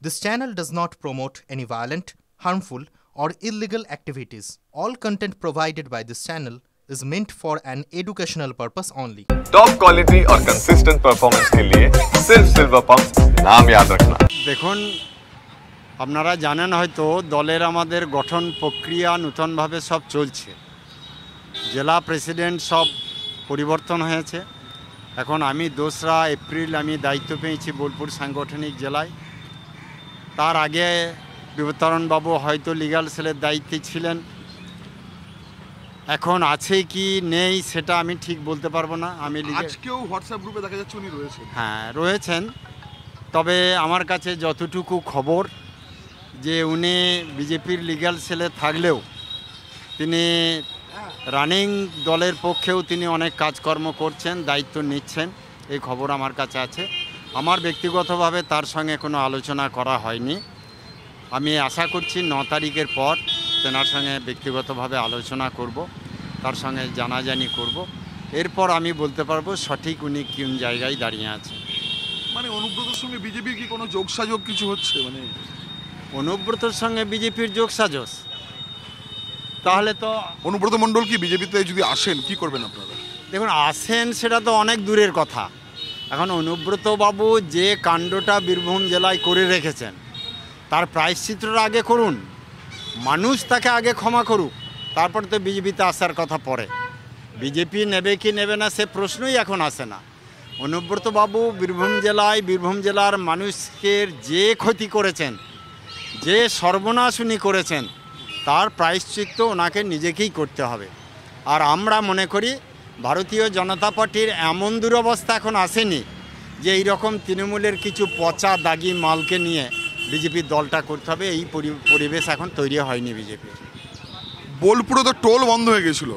This channel does not promote any violent, harmful, or illegal activities. All content provided by this channel is meant for an educational purpose only. Top quality और consistent performance के लिए सिर्फ silver pump नाम याद रखना। দেখুন আপনারা জানেন হয়তো দলের আমাদের গঠন প্রক্রিয়া নতুনভাবে সব চলছে। জেলা প্রেসিডেন্ট সব পরিবর্তন হয়েছে। এখন আমি 2রা এপ্রিল আমি দায়িত্ব পেয়েছি বোলপুর সাংগঠনিক জেলায়। তার আগে বিবর্তন বাবু হয়তো লিগ্যাল সেলের দায়িত্বে ছিলেন। এখন আছে কি নেই সেটা আমি ঠিক বলতে পারবো না। আমি আজকেও হোয়াটসঅ্যাপ গ্রুপে দেখা যাচ্ছে উনি রয়েছেন। হ্যাঁ রয়েছেন, তবে আমার কাছে যতটুকু খবর যে উনি বিজেপির লিগ্যাল সেলে থাকলেও তিনি রানিং দলের পক্ষেও তিনি অনেক কাজকর্ম করছেন, দায়িত্ব নিচ্ছেন, এই খবর আমার কাছে আছে। আমার ব্যক্তিগতভাবে তার সঙ্গে কোনো আলোচনা করা হয়নি। আমি আশা করছি 9 তারিখের পর তেনার সঙ্গে ব্যক্তিগতভাবে আলোচনা করব, তার সঙ্গে জানাজানি করব, এরপর আমি বলতে পারবো সঠিক উনি কোন জায়গায় দাঁড়িয়ে আছে। মানে অনুব্রতর সঙ্গে বিজেপির কি কোনো যোগসাযোগ কিছু হচ্ছে? মানে অনুব্রতর সঙ্গে বিজেপির যোগসাজশ, তাহলে তো অনুব্রত মণ্ডল কি বিজেপিতে যদি আসেন কি করবেন আপনারা? দেখুন আসেন সেটা তো অনেক দূরের কথা। এখন অনুব্রত বাবু যে কাণ্ডটা বীরভূম জেলায় করে রেখেছেন তার প্রায়শ্চিত্তটা আগে করুন, মানুষ তাকে আগে ক্ষমা করুক, তারপর তো বিজেপিতে আসার কথা পরে। বিজেপি নেবে কি নেবে না সে প্রশ্নই এখন আসে না। অনুব্রত বাবু বীরভূম জেলার মানুষকে যে ক্ষতি করেছেন, যে সর্বনাশ উনি করেছেন, তার প্রায়শ্চিত্ত ওনাকে নিজেকেই করতে হবে। আর আমরা মনে করি ভারতীয় জনতা পার্টির এমন দুরবস্থা এখন আসেনি যে এইরকম তৃণমূলের কিছু পচা দাগি মালকে নিয়ে বিজেপির দলটা করতে হবে, এই পরিবেশ এখন তৈরি হয়নি বিজেপির। বোলপুরে তো টোল বন্ধ হয়ে গেছিল,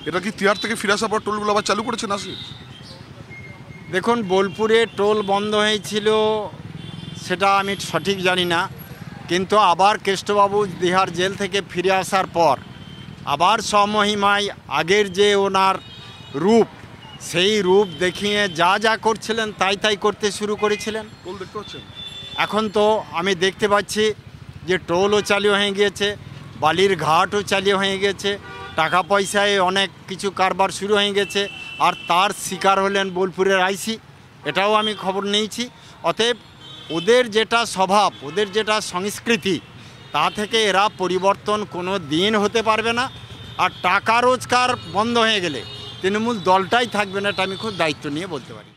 এটা কি তিহার থেকে ফিরে আসার পর টোলগুলো আবার চালু করেছেন আসি? দেখুন বোলপুরে টোল বন্ধ হয়েছিল সেটা আমি সঠিক জানি না, কিন্তু আবার কেষ্টবাবু তিহার জেল থেকে ফিরে আসার পর আবার স্বমহিমায় আগের যে ওনার রূপ, সেই রূপ দেখিয়ে যা যা করছিলেন তাই করতে শুরু করেছিলেন। টোল দেখতে পাচ্ছেন? এখন তো আমি দেখতে পাচ্ছি যে টোলও চালু হয়ে গিয়েছে, বালির ঘাটও চালু হয়ে গেছে, টাকা পয়সায় অনেক কিছু কারবার শুরু হয়ে গেছে, আর তার শিকার হলেন বোলপুরের আইসি, এটাও আমি খবর নিয়েছি। অতএব ওদের যেটা স্বভাব, ওদের যেটা সংস্কৃতি, তা থেকে এরা পরিবর্তন কোনো দিন হতে পারবে না। আর টাকা রোজগার বন্ধ হয়ে গেলে তৃণমূল দলটাই থাকবে না, এটা আমি খুব দায়িত্ব নিয়ে বলতে পারি।